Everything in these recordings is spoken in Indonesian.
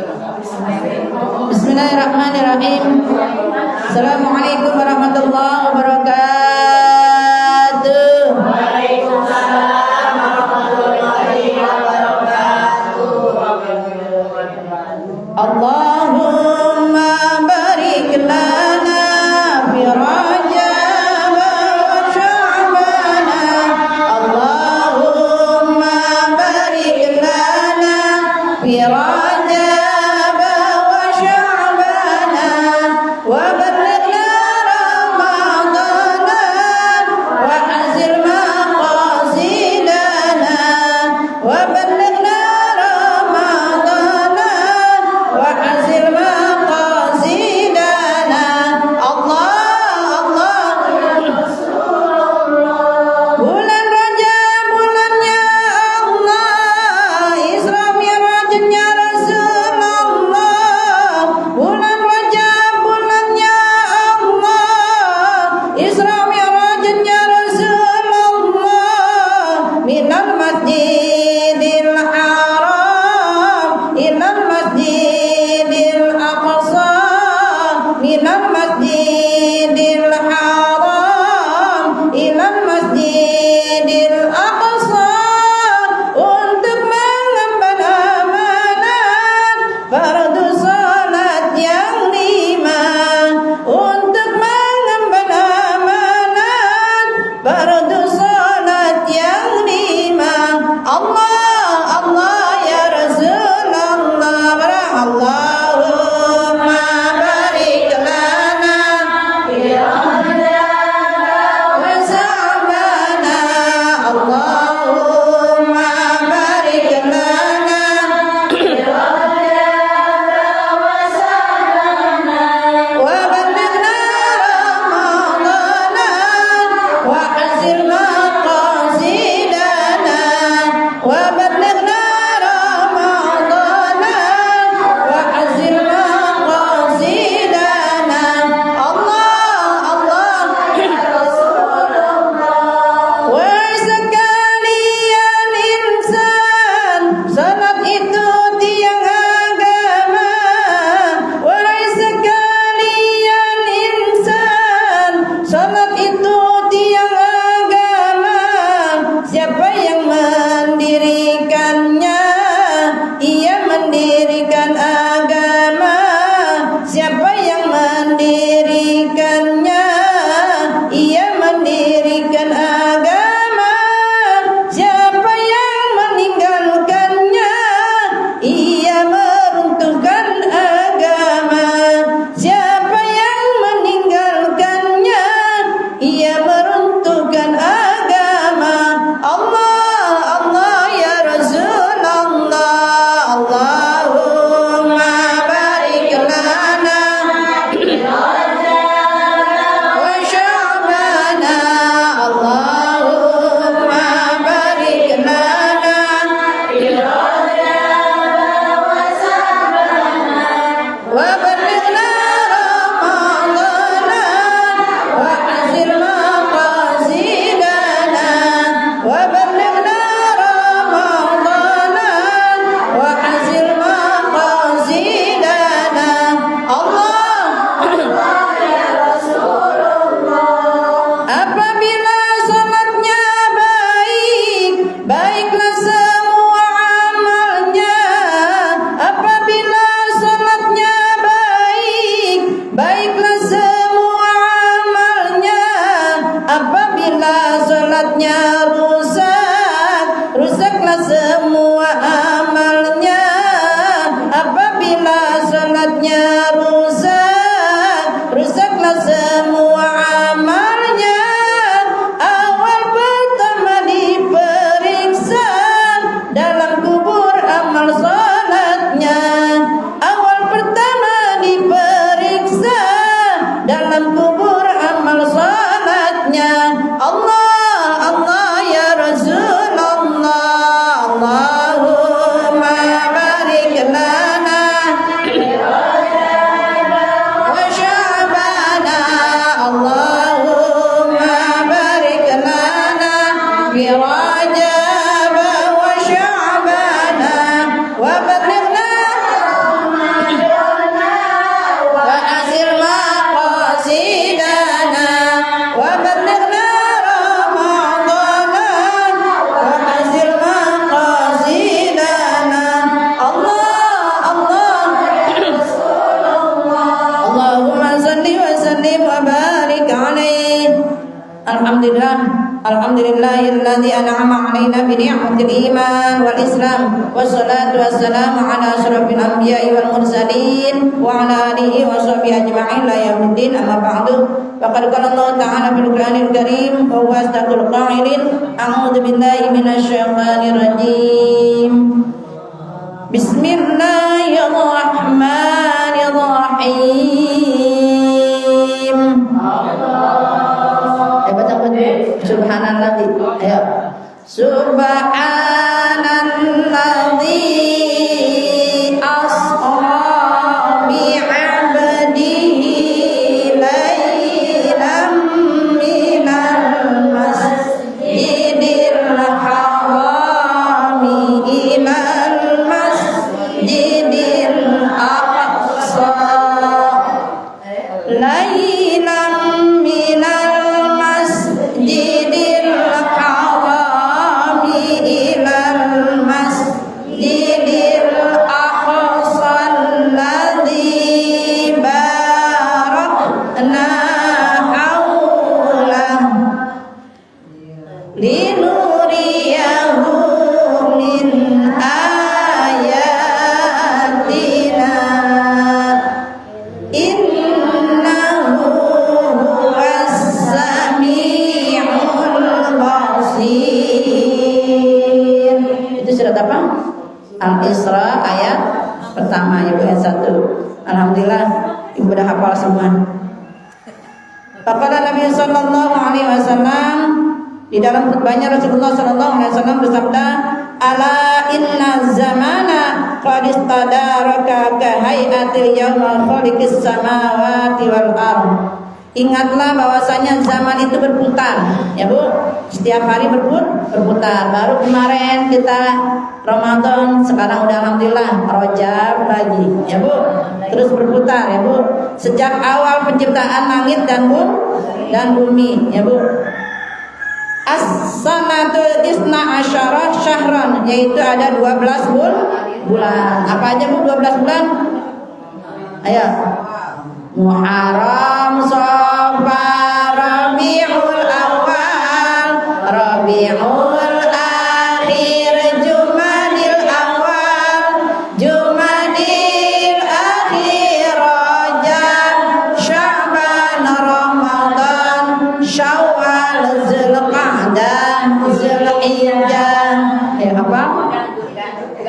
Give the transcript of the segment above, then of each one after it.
Bismillahirrahmanirrahim. Assalamualaikum warahmatullahi wabarakatuh. Waalaikumsalam warahmatullahi wabarakatuh. Allahumma barik lana fi Rajab wa Sya'ban. Allahumma barik lana fi Rajab wa Sya'ban wa balighna Ramadan wa azil maqasidana wa balighna Ramadan wa azil maqasidana. Allah bulan Rajab bulannya Allah, Isra Mi'rajnya Alhamdulillahilladzi an'ama 'alaina bi ni'matil iman wal islam. Wassalatu wassalamu ala asyrafil anbiya'i wal mursalin wa ala alihi wa sahbihi ajma'in la yaumiddin. Amma ba'du. Faqad qala Allah ta'ala fil Qur'anil Karim wa huwa asdaqul qa'ilin. A'udzu billahi minasy syaithanir rajim. Bismillahirrahmanirrahim. Baca subhanallah. Ayo. Subhanalladzi asra bi 'abdihi lailan minal masjidil haram ilal masjidil aqsa lailan minal masjidil haram ilal masjidil aqsa alladzi barakna haulahu linuriyahu min ayatina innahu huwas sami'ul basir. Itu surat apa? Al-Isra ayat pertama, Ibu, ayat 1. Alhamdulillah Ibu udah hafal semua. Faqala Nabi sallallahu alaihi wasallam, di dalam khutbahnya Rasulullah sallallahu alaihi wasallam bersabda, ala inna zamana qad istadaraka ka hayatil yawma khaliqis samawati wal ardh. Ingatlah bahwasanya zaman itu berputar, ya Bu. Setiap hari berputar. Baru kemarin kita Ramadan, sekarang udah alhamdulillah Rajab lagi, ya Bu. Terus berputar, ya Bu. Sejak awal penciptaan langit dan bumi, ya Bu. As-sanatul isna asyara syahran, yaitu ada 12 bulan. Apa aja Bu 12 bulan? Ayo. Muharram, Safar, Rabiul Awal, Rabiul Akhir, Jumadil Awal, Jumadil Akhir, Rajab, Sya'ban, Ramadan, Syawal, Zulqa'dah, Zulhijjah. Ya apa?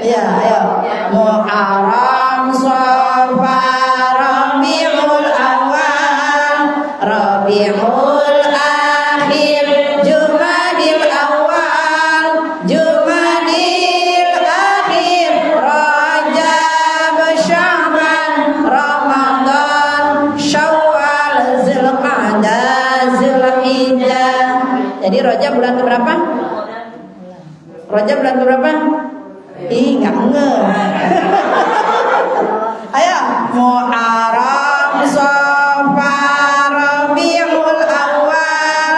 Ya, ayo. Muharram, Safar, Rabiul Awal, Rabiul Akhir, Jumadil Awal, Jumadil Akhir, Rajab, Sya'ban, Ramadan, Syawal, Zulqa'dah, Zulhijjah. Jadi Rajab bulan keberapa? Rajab bulan keberapa? Ih, nggak ngeh. Ayo, Muharram, Safar, Rabiul Awal,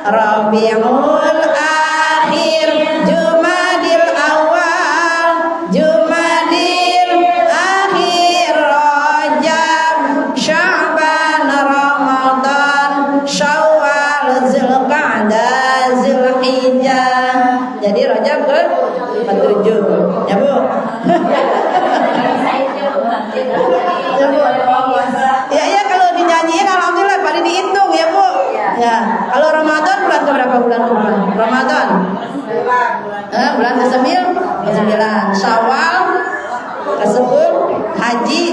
Rabiul Akhir, Jumadil Awal, Jumadil Akhir, Rajab, Sya'ban, Ramadan, Syawal, Zulqa'dah, Zulhijjah. Jadi Rajab ke 7, ya Bu. Ya kalau dinyanyiin alhamdulillah pada dihitung, ya Bu. Ya, kalau Ramadan bulan ke berapa bulan? Ramadan. Bulan ke-9, Syawal ke-10, Haji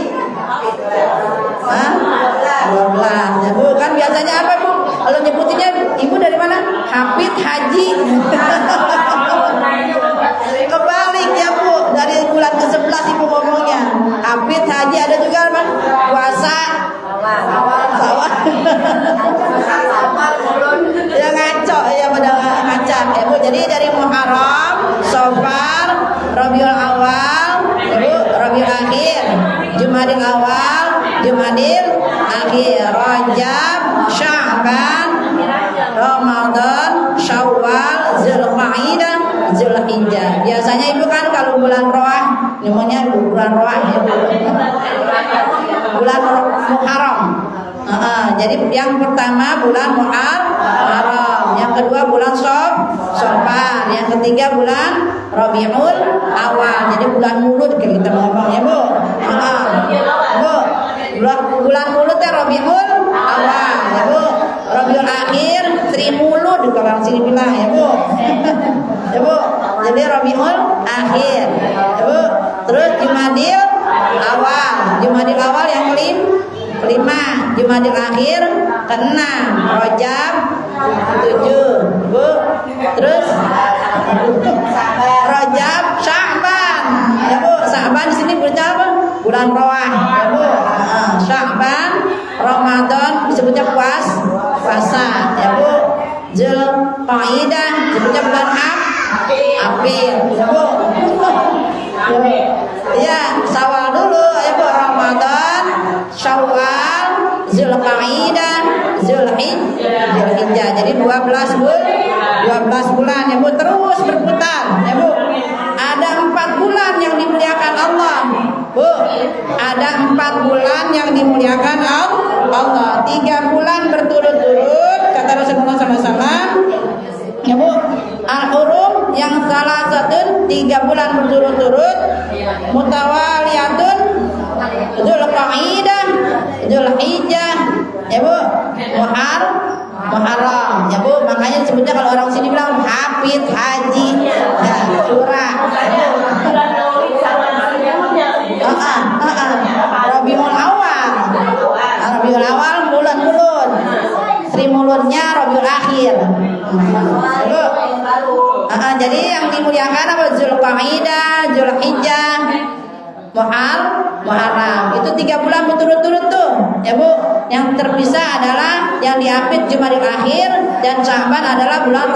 12. Ya Bu, kan biasanya apa Bu? Kalau nyebutinnya Ibu dari mana? Hafid Haji. Kebalik ya Bu, dari bulan ke-11 Ibu ngomongnya. Hafid Haji, ada juga apa? Puasa. Sawal. Ya ngaco ya, pada ngacak ya Bu. Jadi dari Muharram, Safar, Rabiul Awal, ya Bu, Rabiul Akhir, Jumadil Awal, Jumadil Akhir, Rajab, Sya'ban, Ramadan, Syawal, Zulqa'dah, Zulhijjah. Biasanya Ibu kan kalau bulan Roah, namanya bulan Roah ya Bu. Bulan Muharram. Jadi yang pertama bulan Muharram, yang kedua bulan Syawal, yang ketiga bulan Rabiul Awal. Jadi bulan mulut kita ngomong ya Bu. Bu, bulan mulut ya Rabiul Awal ya Bu. Rabiul Akhir Sri Mulut kalau sini bilang ya Bu. Ya Bu. Jadi Rabiul Akhir ya Bu. Terus Jumadil Awal yang kelima, Jumadil Akhir keenam, Rajab 7 Bu. Terus Rajab Sya'ban ya Bu. Sya'ban di sini bulan Rawah ya Bu. Sya'ban Ramadan disebutnya puasa ya Bu. Zulqa'dah disebutnya bulan April ya Bu. Ya, Syawal dulu ya Bu. Ramadan, Syawal, Zulqa'dah, Zulhijjah. Jadi 12 bulan ya Bu, terus berputar ya Bu. Ada 4 bulan yang dimuliakan Allah Bu. Ada 4 bulan yang dimuliakan Allah. 3 bulan berturut-turut kata Rasulullah SAW ya Bu. Al-Hurum yang salah satu 3 bulan berturut-turut, mutawaliyatun, Zulqa'dah, Zulhijjah ya Bu. Muharram ya Bu. Makanya disebutnya kalau orang sini bilang hafid haji ya, surah Rabiul Awal bulan mulut, Sri Mulutnya Rabiul Akhir Bu. Jadi yang dimuliakan apa? Zulqa'dah, Zulhijjah, Muharram. Itu 3 bulan berturut-turut tuh ya Bu. Yang terpisah adalah yang diapit Jumadil Akhir dan Sya'ban adalah bulan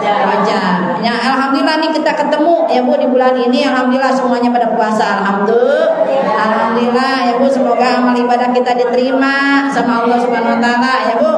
Rajab. Ya, alhamdulillah nih kita ketemu ya Bu di bulan ini. Alhamdulillah semuanya pada puasa. Alhamdulillah ya Bu. Semoga amal ibadah kita diterima sama Allah Subhanahu wa taala ya Bu.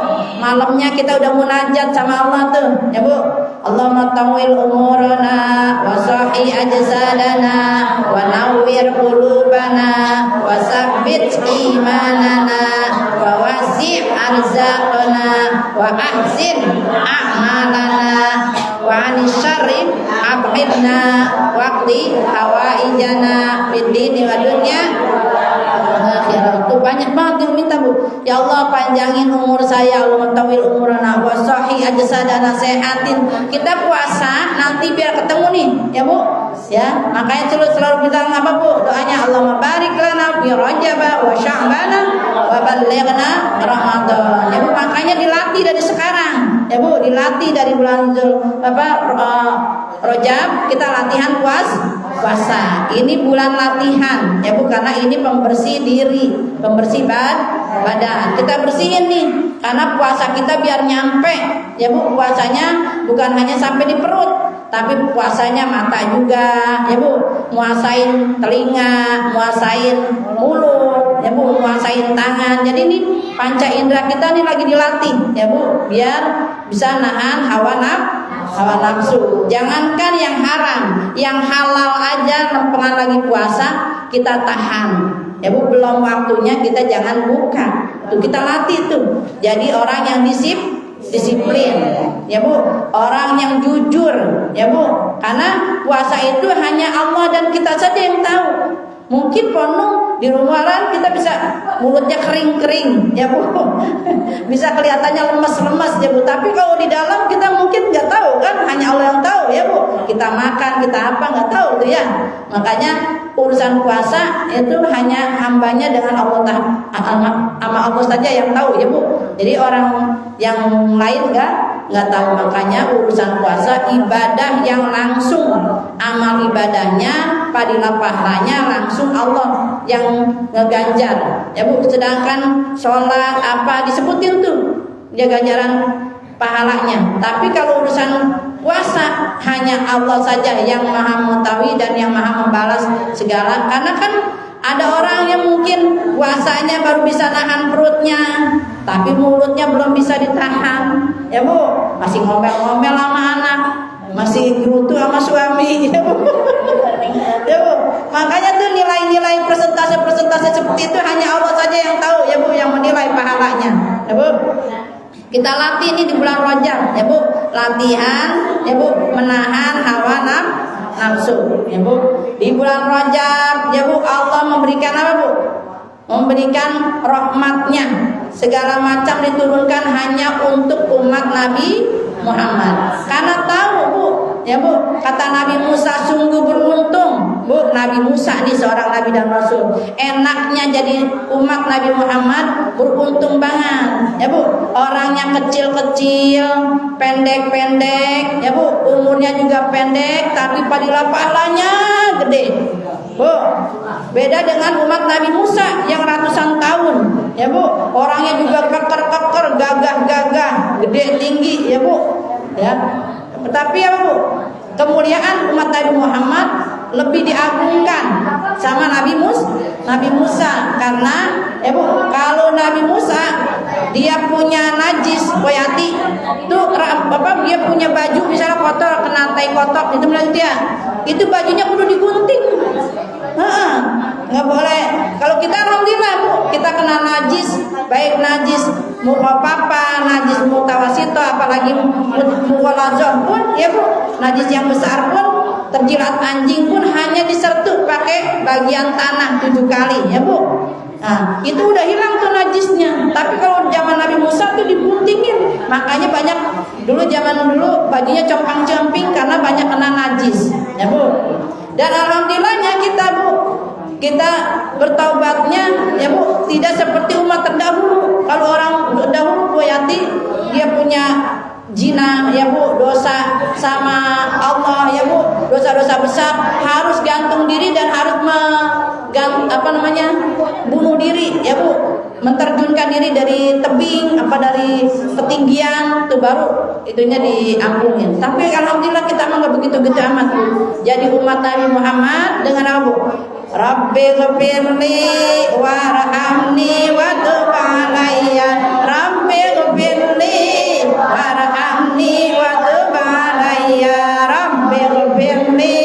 Malamnya kita udah munajat sama Allah tuh ya Bu. Allahumma tawil umurana wa sahih ajsadana wa nawwir qulubana wa sabbit imanana wa wasi' arzaqana wa ahsin a'malana wa 'anil syarri ab'idna waqti hawaijana fid dini wa dunya akhirat. Tuh banyak banget yang minta Bu. Ya Allah panjangin umur saya, Allah tawil umurana wa sahih ajsadana, sehatin. Kita puasa nanti biar ketemu nih ya Bu. Ya, makanya selalu kita apa Bu? Doanya Allahumma barik lana fi Rajab wa Sya'ban wa ballighna Ramadan. Ya Bu, makanya dilatih dari sekarang. Ya Bu, dilatih dari bulan Rajab kita latihan puasa. Ini bulan latihan ya Bu, karena ini pembersih diri, pembersih badan. Kita bersihin nih karena puasa kita biar nyampe ya Bu. Puasanya bukan hanya sampai di perut, tapi puasanya mata juga ya Bu. Muasain telinga, muasain mulut ya Bu, muasain tangan. Jadi ini panca indera kita nih lagi dilatih ya Bu, biar bisa nahan hawa nafsu. Jangankan yang haram, yang halal aja lempengan lagi puasa kita tahan ya Bu. Belum waktunya kita jangan buka. Tuh kita latih tuh. Jadi orang yang disiplin ya Bu, orang yang jujur ya Bu. Karena puasa itu hanya Allah dan kita saja yang tahu. Mungkin penuh di luaran kita bisa mulutnya kering-kering ya Bu. Bisa kelihatannya lemas-lemas ya Bu. Tapi kalau di dalam kita mungkin nggak tahu kan, hanya Allah yang tahu ya Bu. Kita makan, kita apa nggak tahu tuh ya. Makanya urusan puasa itu hanya hambanya dengan Allah, sama Allah saja yang tahu ya Bu. Jadi orang yang lain nggak tahu. Makanya urusan puasa ibadah yang langsung, amal ibadahnya, padilah pahalanya langsung Allah yang ngeganjar ya Bu. Sedangkan sholat apa disebutin tuh dia ganjaran pahalanya. Tapi kalau urusan puasa hanya Allah saja yang maha mengetahui dan yang maha membalas segala. Karena kan ada orang yang mungkin puasanya baru bisa nahan perutnya, tapi mulutnya belum bisa ditahan ya Bu. Masih ngomel-ngomel sama anak, masih gerutu sama suami ya Bu. Ya Bu. Makanya tuh nilai-nilai persentase seperti itu hanya Allah saja yang tahu ya Bu, yang menilai pahalanya ya Bu. Kita latih ini di bulan Rajab ya Bu, latihan ya Bu, menahan hawa nafsu ya Bu. Di bulan Rajab ya Bu, Allah memberikan apa Bu? Memberikan rahmatnya, segala macam diturunkan hanya untuk umat Nabi Muhammad. Karena tahu Bu ya Bu, kata Nabi Musa, sungguh beruntung Bu, Nabi Musa ini seorang Nabi dan Rasul, enaknya jadi umat Nabi Muhammad, beruntung banget ya Bu. Orangnya kecil-kecil, pendek-pendek ya Bu, umurnya juga pendek, tapi pahalanya gede Bu. Beda dengan umat Nabi Musa yang ratusan tahun ya Bu, orangnya juga keker-keker, gagah-gagah, gede tinggi ya Bu ya. Tapi ya Bu, kemuliaan umat Nabi Muhammad lebih diagungkan sama Nabi Musa karena ya Bu, kalau Nabi Musa dia punya najis boyati tuh apa, dia punya baju misalnya kotor, kena tai kotor itu bilang dia, itu bajunya kudu digunting. Nggak boleh. Kalau kita alhamdulillah Bu, kita kena najis, baik najis mukapapa, najis mutawasito, apalagi mughaladzah pun ya Bu, najis yang besar pun, terjilat anjing pun hanya disertuk pakai bagian tanah 7 kali ya Bu. Nah, itu udah hilang tuh najisnya. Tapi kalau zaman Nabi Musa tuh diguntingin. Makanya banyak zaman dulu bajunya compang-camping karena banyak kena najis ya Bu. Dan alhamdulillahnya kita Bu, kita bertaubatnya ya Bu, tidak seperti umat terdahulu. Kalau orang terdahulu Bu Yati, dia punya zina ya Bu, dosa sama Allah ya Bu, dosa-dosa besar, harus gantung diri dan harus bunuh diri ya Bu, menterjunkan diri dari tebing dari ketinggian itu baru itunya diampungin. Tapi alhamdulillah kita mah nggak begitu amat Bu. Jadi umat Nabi Muhammad dengan apa Bu? Rabbi ghfirli warhamni wa tub alayya, Rabbi ghfirli warhamni wa tub alayya, Rabbi ghfirli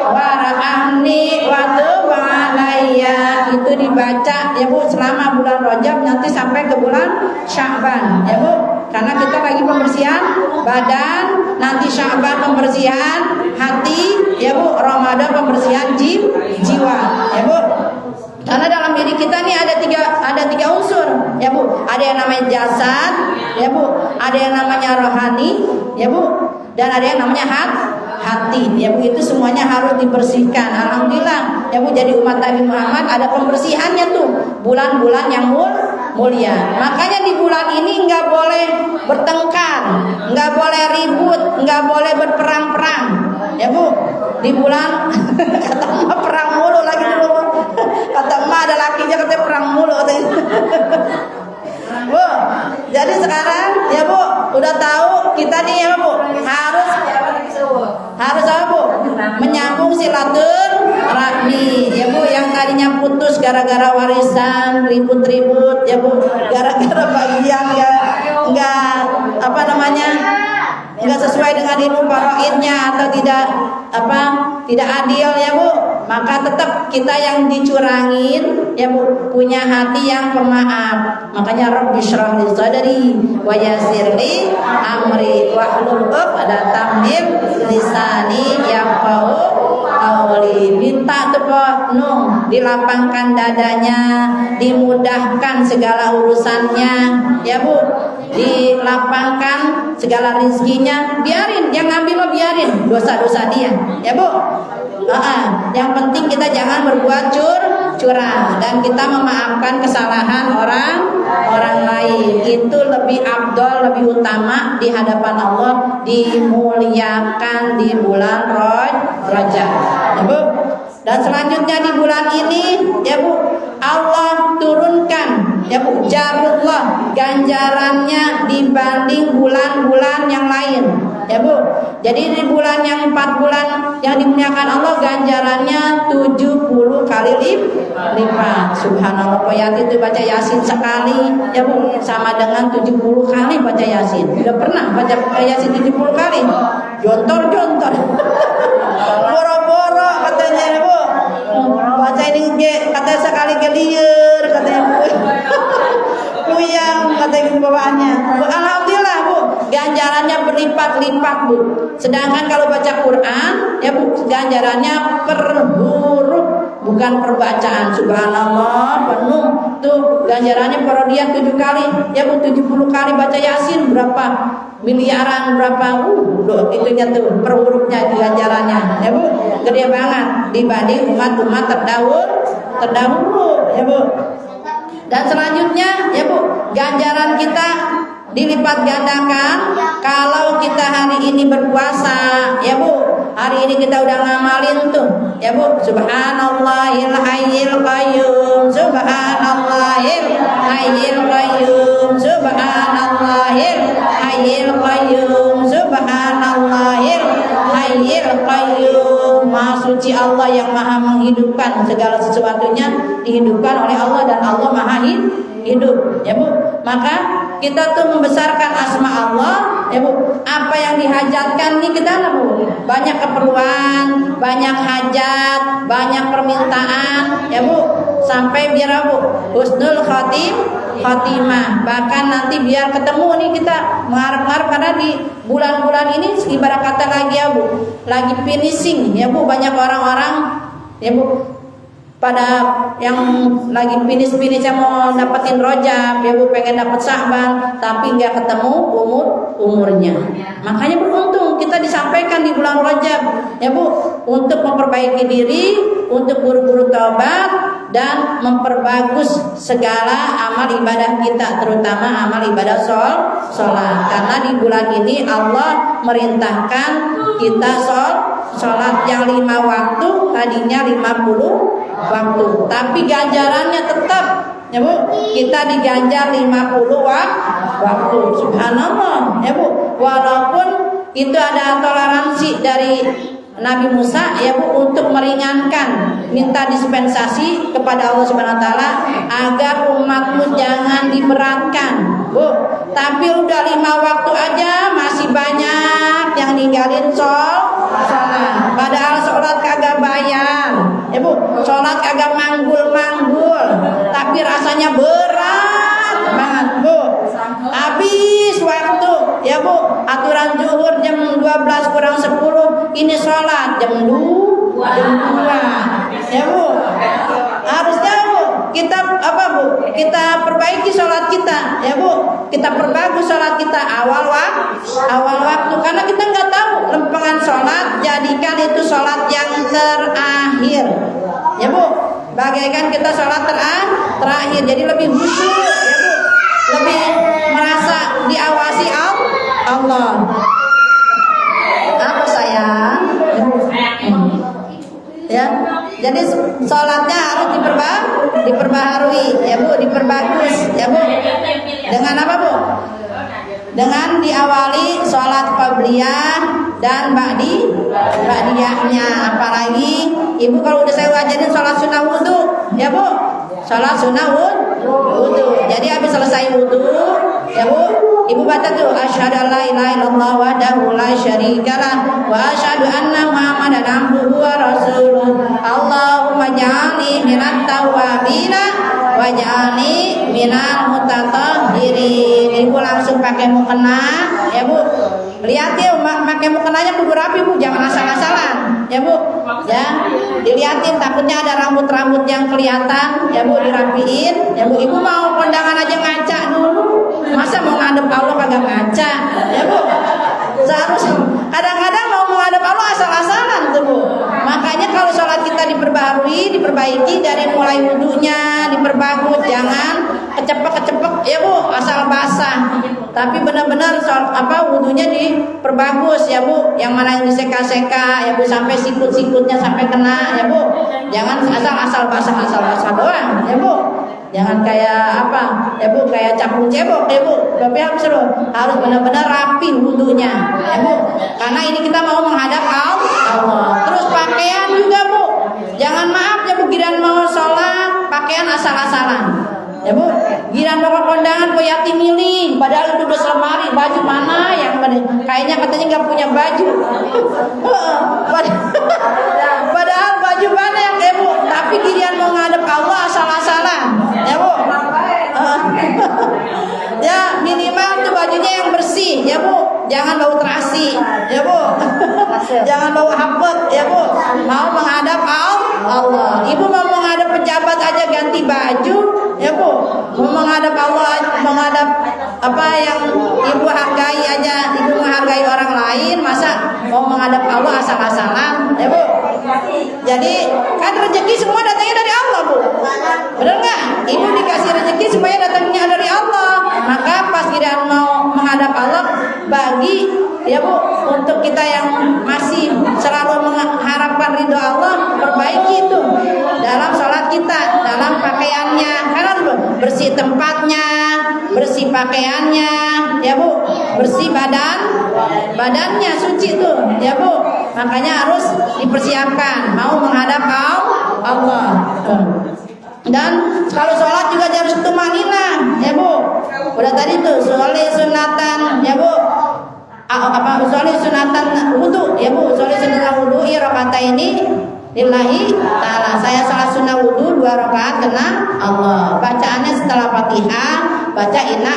warhamni wa tub alayya. Itu dibaca ya Bu selama bulan Rajab nanti sampai ke bulan Sya'ban ya Bu. Karena kita lagi pembersihan badan, nanti Sya'ban pembersihan hati ya Bu, Ramadan pembersihan jiwa ya Bu. Karena dalam diri kita nih ada tiga unsur ya Bu. Ada yang namanya jasad ya Bu, ada yang namanya rohani ya Bu, dan ada yang namanya hati ya Bu. Itu semuanya harus dibersihkan. Alhamdulillah ya Bu, jadi umat Nabi Muhammad ada pembersihannya tuh bulan-bulan yang mulia. Makanya di bulan ini nggak boleh bertengkar, nggak boleh ribut, nggak boleh berperang-perang ya Bu. Di bulan kata emak perang mulu lagi dulu, kata emak ada lakinya katanya perang mulu katanya. Bu, jadi sekarang ya Bu udah tahu kita nih ya Bu, harus apa Bu? Menyambung silaturahmi ya Bu, yang tadinya putus gara-gara warisan, ribut-ribut ya Bu, gara-gara bagian nggak sesuai dengan ilmu faraidnya atau tidak adil ya Bu. Maka tetap kita yang dicurangin ya Bu, punya hati yang pemaaf. Makanya Rabbi syrah li sadri wa yassir li amri wahlul 'uqdatam min lisani yafqahu qawli. Minta tuh Nung dilapangkan dadanya, dimudahkan segala urusannya ya Bu, dilapangkan segala rizkinya. Biarin yang ngambil mah, biarin dosa-dosa dia ya Bu. Yang penting kita jangan berbuat curang dan kita memaafkan kesalahan orang lain. Itu lebih afdol, lebih utama di hadapan Allah, dimuliakan di bulan Rajab ya Bu. Dan selanjutnya di bulan ini ya Bu, Allah turunkan ya Bu jarullah, ganjarannya dibanding bulan-bulan yang lain ya Bu. Jadi di bulan yang 4 bulan yang dimuliakan Allah, ganjarannya 70 kali lipat. Subhanallah, Pak Yati itu baca Yasin sekali ya Bu, sama dengan 70 kali baca Yasin. Udah pernah baca Yasin 70 kali? Jontor boro-boro katanya ya Bu. Baca ini kata sekali kalian berlipat Bu. Sedangkan kalau baca Quran ya Bu, ganjarannya per huruf bukan per bacaan. Subhanallah penuh tuh ganjarannya parodiah 7 kali ya Bu, 70 kali baca Yasin berapa miliaran berapa itunya tuh per hurufnya ganjarannya ya Bu, gede banget dibanding umat-umat terdahulu ya Bu. Dan selanjutnya ya Bu, ganjaran kita dilipat gandakan kalau kita hari ini berpuasa ya Bu. Hari ini kita udah ngamalin tuh ya Bu, subhanallahil hayyil qayyum, subhanallahil hayyil qayyum, subhanallahil hayyil qayyum, subhanallahil hayyil qayyum. Maha suci Allah yang maha menghidupkan, segala sesuatunya dihidupkan oleh Allah dan Allah maha hidup ya Bu. Maka kita tuh membesarkan asma Allah ya Bu. Apa yang dihajatkan nih kita lah Bu, banyak keperluan, banyak hajat, banyak permintaan ya Bu, sampai biar Bu husnul khotimah, bahkan nanti biar ketemu nih kita mengharap-harap, karena di bulan-bulan ini ibarat kata lagi ya Bu, lagi finishing ya Bu, banyak orang-orang ya Bu pada yang lagi finish yang mau dapetin Rajab ya Bu, pengen dapet Sya'ban tapi nggak ketemu umurnya. Makanya beruntung kita disampaikan di bulan Rajab ya Bu, untuk memperbaiki diri, untuk buru-buru taubat dan memperbagus segala amal ibadah kita, terutama amal ibadah sholat. Karena di bulan ini Allah merintahkan kita sholat yang 5 waktu, tadinya 50 waktu, tapi ganjarannya tetap ya Bu, kita diganjar 50 waktu. Subhanallah ya Bu, walaupun itu ada toleransi dari Nabi Musa ya Bu untuk meringankan, minta dispensasi kepada Allah Subhanahu wa taala agar umatmu jangan diberatkan Bu. Tapi udah 5 waktu aja masih banyak yang ninggalin sholat. Padahal sholat kagak bayar ya Bu, sholat kagak manggul-manggul, tapi rasanya berat banget Bu. Habis waktu ya Bu, aturan zuhur jam 12 kurang 10, ini sholat jam 2 ya Bu. Harusnya Bu kita apa Bu, kita perbaiki sholat kita ya Bu, kita perbagus sholat kita awal waktu, karena kita nggak tahu lempengan sholat, jadikan itu sholat yang terakhir ya Bu, bagaikan kita sholat terakhir, jadi lebih khusyuk ya Bu, lebih merasa diawasi Allah. Apa sayang? Ya, jadi sholatnya harus diperbaharui ya Bu, diperbagus ya Bu. Dengan apa Bu? Dengan diawali sholat qabliyah dan ba'diyahnya. Apalagi Ibu kalau udah saya wajarin sholat sunnah wudhu ya Bu, sholat sunnah wudhu. Jadi habis selesai wudhu ya Bu, Ibu baca tuh asyhadu an la ilaha illallah wahdahu la syarikalah wa asyhadu anna muhammadan abduhu wa rasuluh. Allahumma ja'alni minat tawwabina wa ja'alni minal mutatahhirin. Ibu langsung pakai mukena ya Bu. Lihat ya pakai mukenanya kudu rapi Bu, jangan asal-asalan ya Bu. Ya, dilihatin takutnya ada rambut-rambut yang kelihatan ya Bu, dirapiin ya Bu. Ibu mau kondangan aja ngaca dulu, masa mau ngadep Allah kagak ngaca ya Bu. Seharusnya kadang-kadang mau menghadap Allah asal-asalan tuh Bu. Makanya kalau sholat kita diperbarui, diperbaiki dari mulai wudhunya diperbagus, jangan kecepek ya Bu, asal basah. Tapi benar-benar wudhunya diperbagus ya Bu, yang mana yang diseka-seka ya Bu, sampai sikut-sikutnya sampai kena ya Bu. Jangan asal basah doang ya Bu. Jangan kayak ya Bu, kayak capung cebok ya Bu. Tapi harus benar-benar rapi wudhunya ya Bu. Karena ini kita mau menghadap Allah. Terus pakaian juga Bu. Jangan maaf ya Bu, giliran mau sholat pakaian asal-asalan ya Bu. Giliran mau kondangan Yati milih, padahal itu udah selemari baju mana yang kayaknya katanya nggak punya baju. Padahal baju mana yang ya Bu, tapi giliran mau ngadep Allah asal-asalan ya Bu. Ya minimal tuh bajunya yang bersih ya Bu, jangan bau terasi Allah. Ibu mau menghadap pejabat aja ganti baju, ya Bu. Mau menghadap Allah, menghadap apa yang ibu hargai aja, ibu menghargai orang lain, masa mau menghadap Allah asal-asalan, ya Bu. Jadi kan rezeki semua datangnya dari Allah, Bu. Benar nggak? Ibu dikasih rezeki semuanya datangnya dari Allah. Maka pas kita mau menghadap Allah, bagi ya Bu, untuk kita yang masih selalu mengharapkan ridho Allah, perbaiki itu dalam sholat kita, dalam pakaiannya, karena bersih tempatnya, bersih pakaiannya, ya Bu, bersih badannya suci tuh, ya Bu. Makanya harus dipersiapkan mau menghadap Allah. Dan kalau sholat juga harus tumanina, ya Bu. Udah tadi tuh sholli sunatan, ya Bu. Sholli sunatan wudu, ya Bu. Sholli sunatan wudu rakaat ini lillahi ta'ala. Saya sholat sunnah wudu 2 rakaat karena Allah. Bacaannya setelah Fatihah, baca inna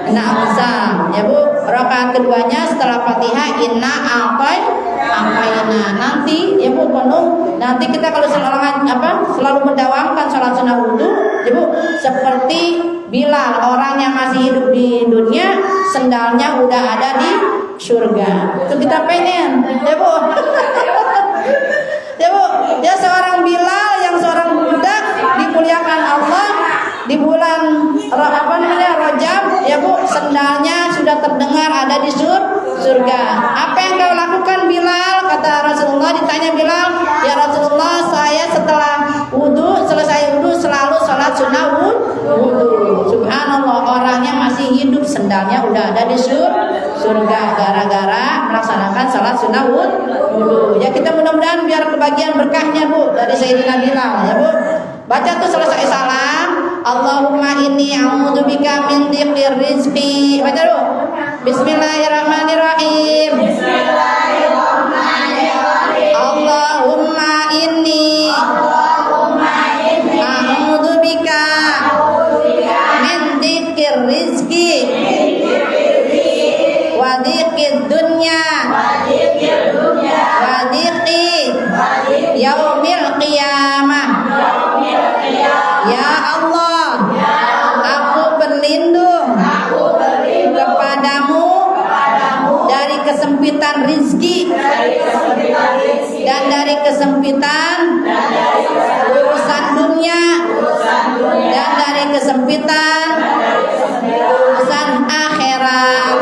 a'zam, ya Bu. Rakaat keduanya setelah Fatihah inna a'tayna. Nanti ya Bu penuh. Nanti kita kalau selalu mendawamkan sholat sunnah wudu, ya Bu, seperti Bilal, orang yang masih hidup di dunia, sendalnya udah ada di surga. Itu kita pengen, ya Bu. Ya Bu, ya seorang Bilal yang seorang budak dimuliakan Allah di bulan Rajab, ya Bu, sendalnya sudah terdengar ada di surga. Apa yang kau lakukan Bilal? Kata Rasulullah, ditanya Bilal, ya Rasulullah, saya setelah selesai wudu selalu sholat sunnah wudu. Subhanallah, orangnya masih hidup, sendalnya udah ada di surga gara-gara melaksanakan sholat sunnah wudu. Ya kita mudah-mudahan biar kebagian berkahnya Bu dari Sayyidina Bilal, ya Bu. Baca tuh selesai salam, Allahumma inni a'udzubika min dhiqir rizqi. Baca dulu. Bismillahirrahmanirrahim. Allahumma inni a'udzubika min dhiqir rizqi wa dhiqid dunya wa dhiqi yaumil qiyamah. Ya Allah, aku berlindung kepadamu dari kesempitan rizki dan dari kesempitan urusan dunia dan dari kesempitan urusan akhirat.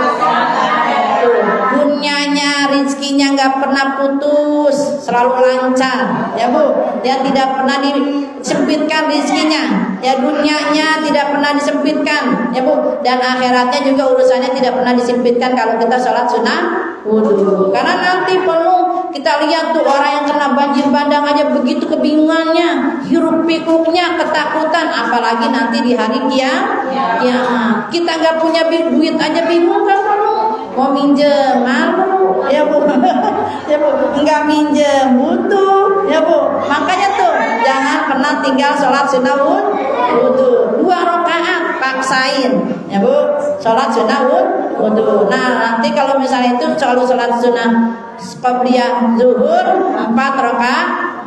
Dunianya rizkinya nggak pernah putus, selalu lancar, ya Bu. Dia tidak pernah disempitkan rizkinya, ya dunianya tidak pernah disempitkan, ya Bu. Dan akhiratnya juga urusannya tidak pernah disempitkan kalau kita sholat sunnah wudu. Karena nanti penuh, kita lihat tuh orang yang kena banjir bandang aja begitu kebingungannya, hiruk pikuknya, ketakutan, apalagi nanti di hari kiamat. Kita nggak punya duit aja bingung kan penuh. Mau minjem malu, ya Bu. Ya Bu, enggak minjem butuh, ya Bu. Makanya tuh jangan pernah tinggal sholat sunnah wudu. 2 rakaat paksain, ya Bu. Sholat sunnah wudu. Nah nanti kalau misalnya itu selalu sholat sunnah qabliyah zuhur 4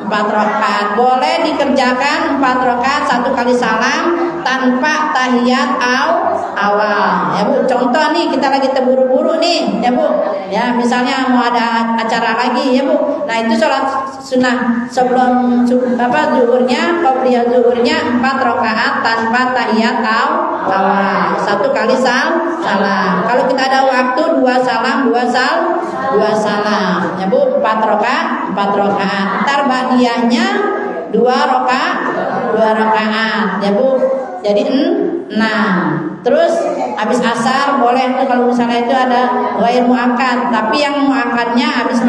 rakaat boleh dikerjakan 4 rakaat 1 kali salam tanpa tahiyat awal, ya Bu. Contoh nih kita lagi terburu-buru nih, ya Bu. Ya misalnya mau ada acara lagi, ya Bu. Nah itu sholat sunnah sebelum zuhurnya, qabliyah zuhurnya 4 rakaat tanpa tahiyat awal 1 kali salam. Kalau kita ada waktu 2 salam, ya Bu, 4 rakaat. Ntar ba'diyahnya 2 rakaat, ya Bu. Jadi 6. Terus habis asar boleh tuh kalau misalnya itu ada ghair muakkad, tapi yang muakkadnya habis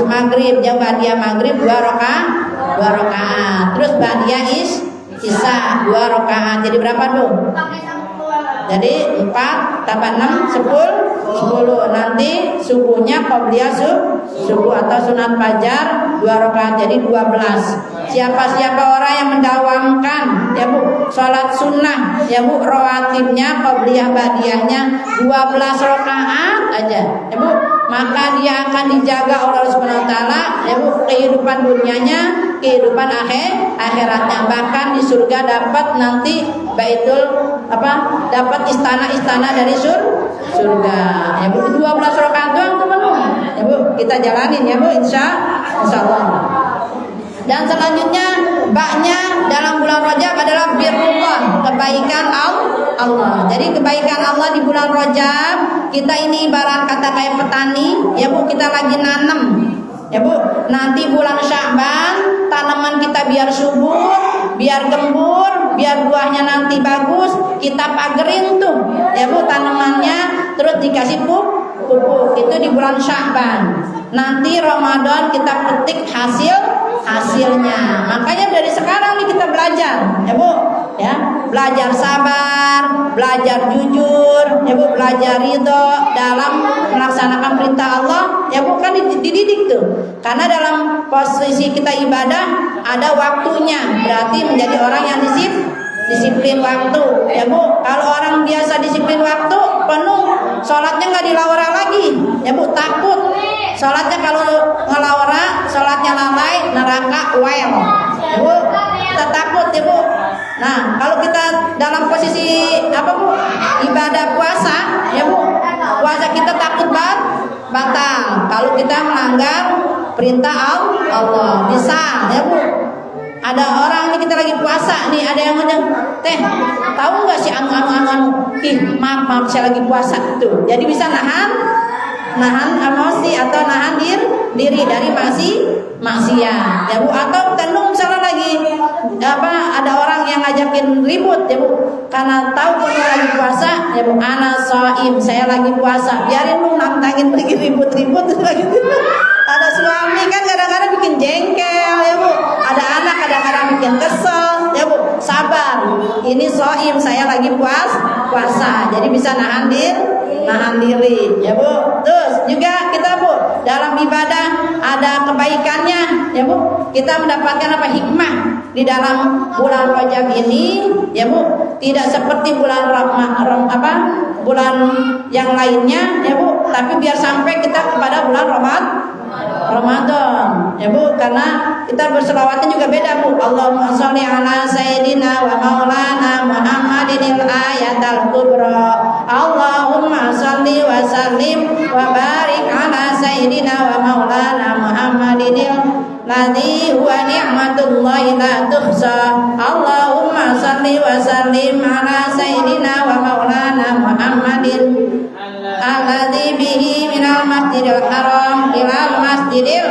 maghrib, ya ba'diyah maghrib 2 rakaat. Terus ba'diyah isya 2 rakaat. Jadi berapa tuh? Jadi 4 tambah 6 10. Nanti subuhnya qabliyah subuh atau sunat fajar 2 rakaat, jadi 12. Siapa orang yang mendawamkan, ya Bu, sholat sunnah, ya Bu, rawatibnya qabliyah ba'diyahnya 12 rakaat aja, ya Bu, maka dia akan dijaga oleh Allah Subhanahu wa taala, ya Bu, kehidupan dunianya kehidupan akhiratnya. Bahkan di surga dapat nanti dapat istana-istana dari surga. Ya Bu, 12 rakaat doang teman-teman. Ya Bu, kita jalanin ya Bu, insyaallah. Dan selanjutnya baknya dalam bulan Rajab adalah birrullah, kebaikan Allah. Jadi kebaikan Allah di bulan Rajab, kita ini ibarat kata kayak petani, ya Bu, kita lagi nanam. Ya Bu, nanti bulan Sya'ban tanaman kita biar subur, biar gembur, biar buahnya nanti bagus, kita pagerin tuh. Ya Bu, tanamannya terus dikasih pupuk. Itu di bulan Sya'ban. Nanti Ramadan kita petik hasilnya. Makanya dari sekarang nih kita belajar, ya Bu, ya, belajar sabar, belajar jujur, ya Bu, belajar ridho dalam melaksanakan perintah Allah, ya Bu, kan dididik tuh. Karena dalam posisi kita ibadah ada waktunya, berarti menjadi orang yang disiplin waktu, ya Bu. Kalau orang biasa disiplin waktu penuh, sholatnya nggak dilawara lagi, ya Bu, takut sholatnya kalau ngelawara, sholatnya lalai, neraka well, ya Bu, kita takut ya Bu. Nah, kalau kita dalam posisi ibadah puasa, ya Bu, puasa kita takut batal kalau kita melanggar perintah Allah. Misal ya Bu, ada orang nih, kita lagi puasa nih, ada yang ngomong, teh tahu nggak sih anu, maaf saya lagi puasa tuh. Jadi bisa nahan emosi atau nahan diri dari maksiat, ya Bu. Atau tenung misalnya lagi ada orang yang ngajakin ribut, ya Bu, karena tahu kalau lagi puasa, ya Bu, ana shaim, saya lagi puasa, biarin lu nantangin pergi ribut-ribut lagi. Ada suami kan kadang-kadang bikin jengkel, ya Bu. Ada anak kadang-kadang bikin kesel, ya Bu. Sabar, ini shaim, saya lagi puasa, jadi bisa nahan diri, ya Bu. Terus juga kita Bu, dalam ibadah ada kebaikannya, ya Bu. Kita mendapatkan hikmah di dalam bulan Rajab ini, ya Bu. Tidak seperti bulan bulan yang lainnya, ya Bu. Tapi biar sampai kita kepada bulan Ramadan, ya Bu, karena kita berselawatnya juga beda Bu. Allahumma sholli ala sayyidina wa maulana Muhammadinil ayatal kubra. Allahumma sholli wa sallim wa barik ala sayyidina wa maulana Muhammadinil ladzi huwa ni'matullahi la tuhsa. Allahumma sholli wa sallim ala sayyidina wa maulana Muhammadin alladzi bihi minal masjidil haram ilal masjidil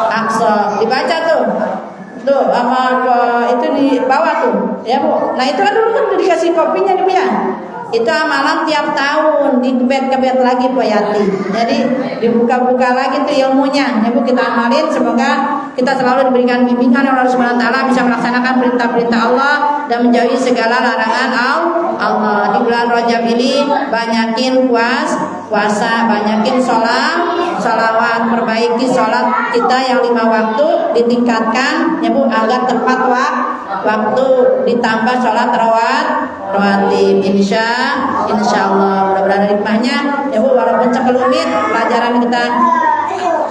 aqsa. Dibaca tuh itu di bawah tuh, ya Bu. Nah itu kan dulu kan dikasih kopinya nih ya. Itu amalan tiap tahun dikebet-kebet lagi Bu Yati. Jadi dibuka-buka lagi tuh ilmunya, ya Bu, kita amalin. Semoga kita selalu diberikan bimbingan oleh Allah Subhanahu wa taala, bisa melaksanakan perintah-perintah Allah dan menjauhi segala larangan Allah. Di bulan Rajab ini banyakin puasa, banyakin sholawat, perbaiki sholat kita yang 5 waktu ditingkatkan, ya Bu, agar tepat waktu, ditambah sholat rawatib. Insya Allah mudah-mudahan hikmahnya, ya Bu, walaupun sekelumit pelajaran kita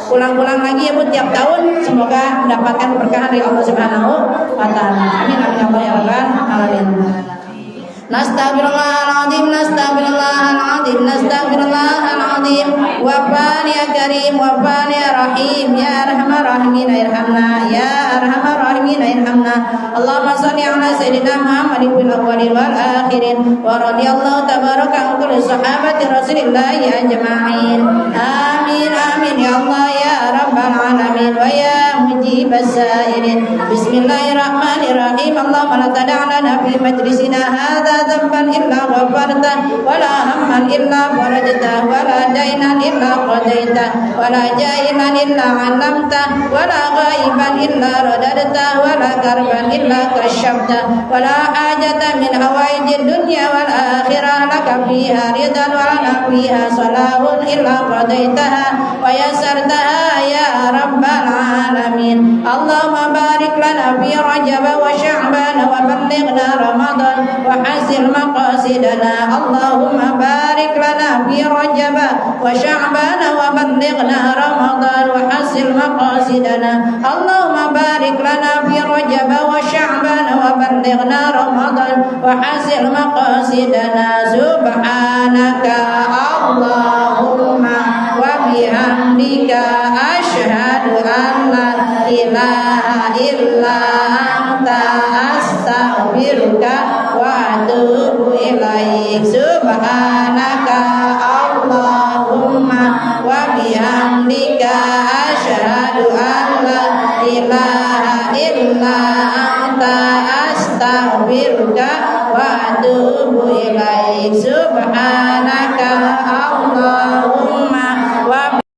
ulang-ulang lagi, ya Bu, tiap tahun, semoga mendapatkan keberkahan dari Allah Subhanahu wa taala. Amin amin ya rabbal alamin. Nastaghfirullahaladzim, nastaghfirullahaladzim. Wafani ya karim, wafani ya rahim, ya arhamar rahimin irhamna, ya arhamar rahimin irhamna. Allahumma sholli ala sayyidina Muhammadin fil awwalin wal akhirin, wa radiyallahu tabaraka an kulli sahabati rasulillahi ajma'in. Amin amin ya Allah ya rabbal alamin wa ya mujibas sa'ilin. Bismillahirrahmanirrahim. Allahumma la tad'a lana fi majlisina hadza ذنبا إلا غفرته ولا هما إلا فرجته ولا دينا إلا قضيته ولا جائلا إلا علمته ولا غائبا إلا رددته ولا كربا إلا كشفته ولا حاجة من حوائج الدنيا والآخرة لك فيها رضا ولنا فيها صلاح إلا قضيتها ويسرتها ya rabbal alamin. Allahumma barik lana fi Rajab wa Sya'ban wa ballighna Ramadan wa hasil maqasidana. Allahumma barik lana fi Rajab wa Sya'ban wa ballighna Ramadan wa hasil maqasidana. Allahumma barik lana fi Rajab wa Sya'ban wa ballighna Ramadan wa hasil maqasidana. Subhanaka Allahumma wa bihamdika asyhadu an la ilaha illa anta astaghfiruka wa atubu ilaik. Subhanaka Allahumma wa bihamdika asyhadu an la ilaha illa anta astaghfiruka wa atubu ilaik. Subhanaka Allah